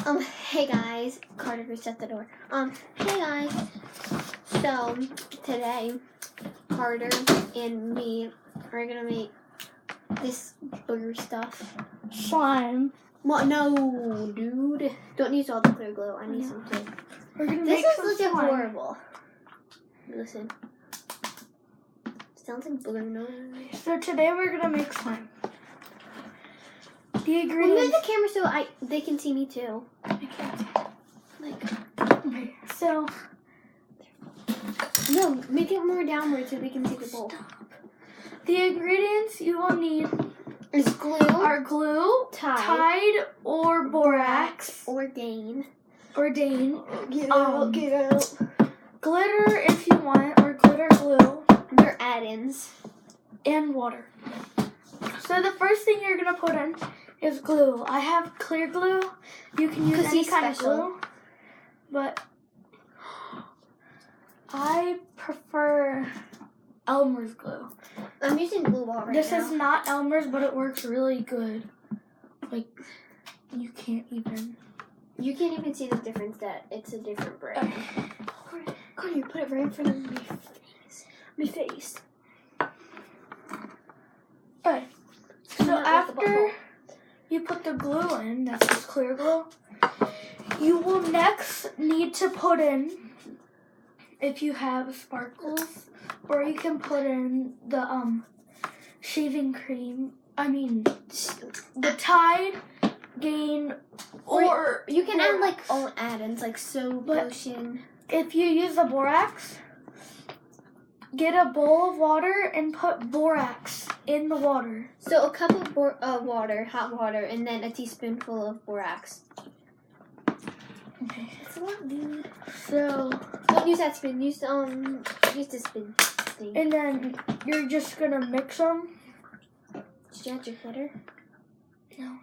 Hey guys, Carter reset the door. Hey guys. So today, Carter and me are gonna make this booger stuff. Slime. What? No, dude. Don't use all the clear glue. I need some too. We're gonna This make is some legit slime. horrible. Listen. Sounds like booger noise. So today we're gonna make slime. The Well, move ingredients. the camera so they can see me too. Okay. So No, make it more downward so they can see the bowl. the ingredients you will need Is glue, are glue, Tide or borax or Dane. or Dane, Get out, out. glitter if you want, or glitter glue, They're add-ins. and water. So the first thing you're gonna put in is glue. I have clear glue. You can use 'Cause any he's kind special. of glue, but I prefer Elmer's glue. I'm using glue ball right This now. is not Elmer's, but it works really good. Like, you can't even. You can't even see the difference that it's a different brand. Carter, you put it right in front of my face. My face. Okay. So Not like a after bubble. you put the glue in, that's just clear glue, you will next need to put in, if you have sparkles, or you can put in the shaving cream. I mean, the Tide, Gain, or you can add like borax. all add-ins like soap, But- lotion. If you use the borax, get a bowl of water and put borax in the water. So a cup of water, hot water, and then a teaspoonful of borax. Okay. It's a lot, dude. So, Don't use that spoon. Use the spoon thing. and then you're just gonna mix them. Did you add your glitter? No.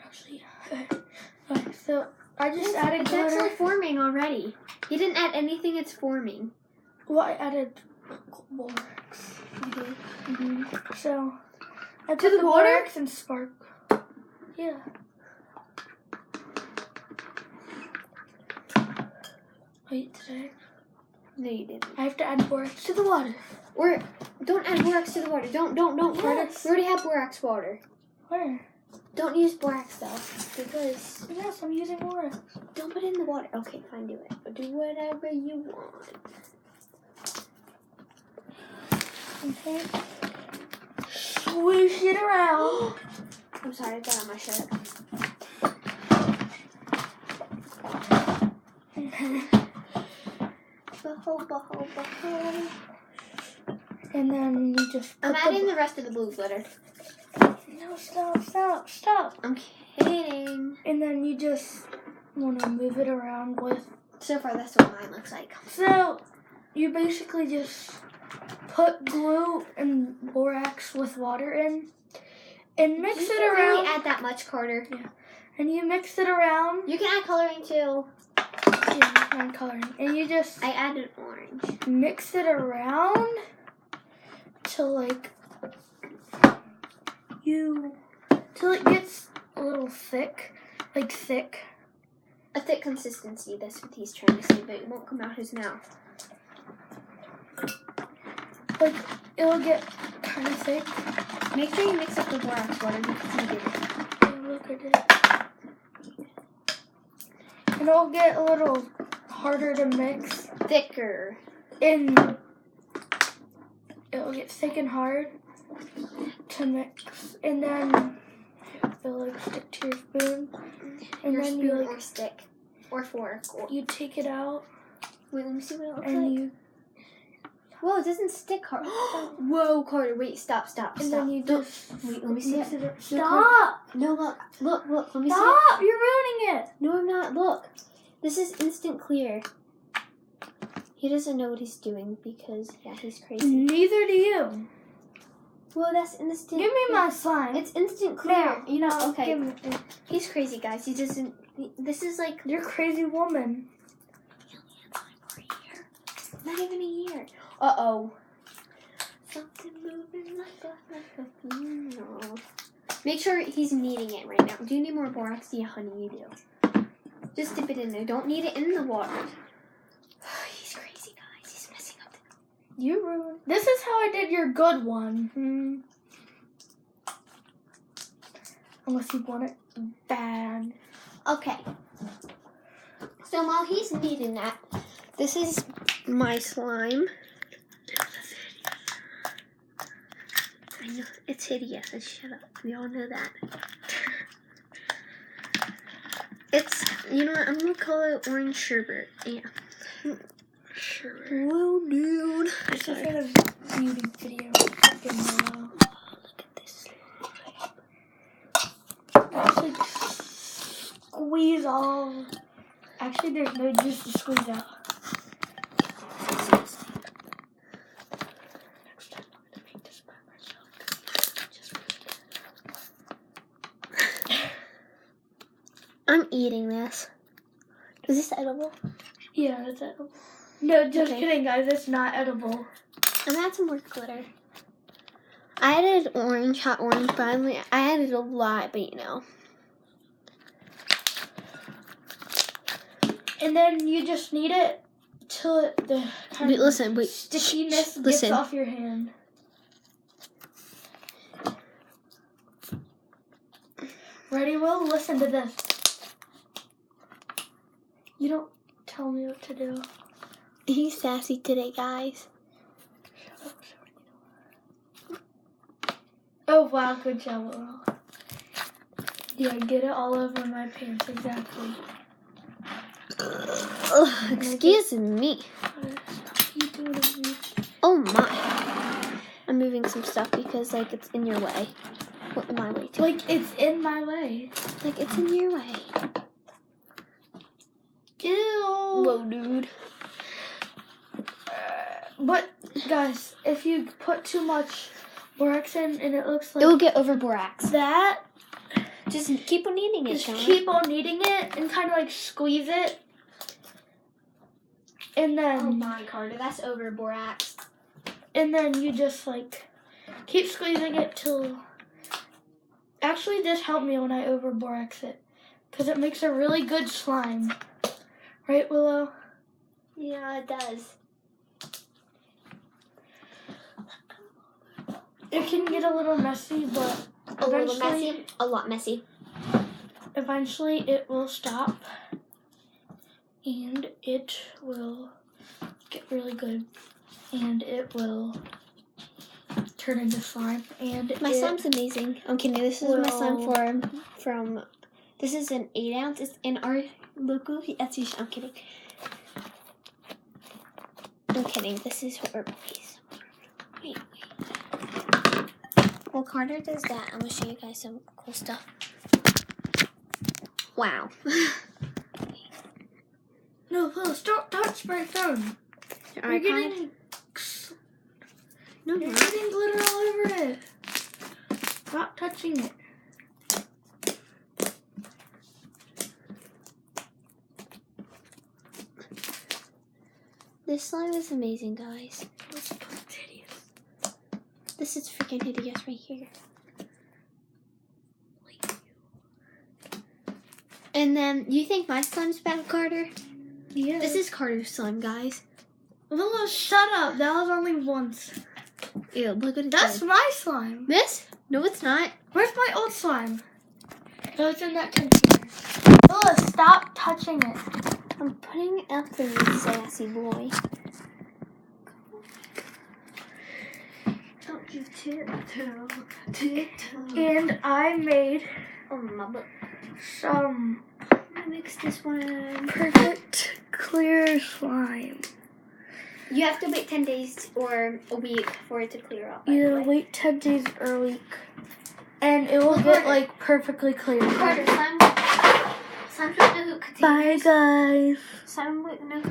Actually, okay, so I just added It's glitter. actually forming already. You didn't add anything. It's forming. Well, I added borax. So, I put the the water? borax and spark. Yeah. Wait, did No, you didn't. I have to add borax to the water. Or don't add borax to the water. Don't. Carter. Yes. We already have borax water. Where? Don't use borax though, because Yes, I'm using borax. don't put it in the water. Okay, fine, do it. Do whatever you want. Okay. Swoosh it around. I'm sorry, I got on my shirt. Okay. Baho. And then you just I'm put adding the rest of the blue glitter. No, stop. I'm kidding. And then you just want to move it around with. So far, that's what mine looks like. So, you basically just put glue and borax with water in and mix You it can't around. really add that much, Carter. And you mix it around. You can add coloring too. Yeah, and coloring. And you just I added orange. mix it around till till it gets a little thick, thick. A thick consistency. That's what he's trying to say, but it won't come out his mouth. Like it'll get kind of thick. Make sure you mix up the borax water because he did it. And look at it. And it'll get a little harder to mix. Thicker. And it'll get thick and hard to mix. And then it'll stick to your spoon. And Your then spoon you or stick. Or fork. you take it out Wait, let me see what it looks and like. you Whoa, it doesn't stick, Carter. Whoa, Carter, wait, stop. and then you Don't- just Wait, let me see mix it. it. No, Stop! No, look, let me see it. Stop! You're ruining it. No, I'm not, look. This is instant clear. He doesn't know what he's doing because, yeah, he's crazy. Neither do you. Well, that's instant. Give me my slime. It's instant clear. Now. You know, okay. Give me it. He's crazy, guys. He doesn't, this is like, You're a crazy woman. not even a year. Uh-oh. Something moving like a funeral. Make sure he's kneading it right now. Do you need more borax? Yeah, honey, you do. Just dip it in there. Don't need it in the water. He's crazy, guys. He's messing up. You ruined. This is how I did your good one. Unless you want it bad. Okay. So while he's kneading that, this is my slime. I know it's hideous. Shut up. We all know that. It's, you know what? I'm gonna call it orange sherbet. Yeah. Sherbet. Whoa, dude. This is a beauty video. Look at this. Actually, squeeze all. Actually, there's no juice to squeeze out. I'm eating this. Is this edible? Yeah, it's edible. No, just Okay. kidding, guys. It's not edible. I'm gonna add some more glitter. I added orange, hot orange, but I added a lot, but you know. And then you just knead it till the kind Wait, of listen, wait. stickiness gets Listen. off your hand. Ready, Will? Listen to this. You don't tell me what to do. He's sassy today, guys. Oh, wow. Good job, Will. Yeah, get it all over my pants. Exactly. Ugh, excuse me. You do it. Oh my. I'm moving some stuff because, like, it's in your way. What in my way, too? Like, it's in my way. Like, it's in your way. Ew. Whoa, dude. But, guys, if you put too much borax in and it looks It like will get over borax. that, Just keep on eating it, just Sean. keep on kneading it and kind of like squeeze it. And then, Oh my, Carter, that's over borax. and then you just like keep squeezing it till. Actually, this helped me when I over borax it, because it makes a really good slime. Right, Willow? Yeah, it does. It can get a little messy, but A little messy. A lot messy. eventually it will stop. And it will get really good. And it will turn into slime. And My slime's amazing. I'm kidding. This is my slime will- from. This is an 8 ounce. It's in our local Etsy shop. I'm kidding. I'm kidding. This is horrible. Wait. While Carter does that, I'm gonna show you guys some cool stuff. Wow. No, Will, don't touch my phone. You're getting No, You're not. getting glitter all over it. Stop touching it. This slime is amazing, guys. It's hideous. This is freaking hideous right here. And then, you think my slime's bad, Carter? Yeah. This is Carter's slime, guys. Willow, shut up. That was only once. Ew, look at it. That's my slime. This? No, it's not. Where's my old slime? Oh, it's in that container. Willow, stop touching it. I'm putting it up for you, sassy boy. Don't you tiptoe. And I made Oh, my butt. some I mixed this one. perfect clear slime. You have to wait 10 days or a week for it to clear up. by the You way. wait 10 days or a week. And it will get like perfectly clear. Carter, slime with no Bye, containers. guys. Slime with no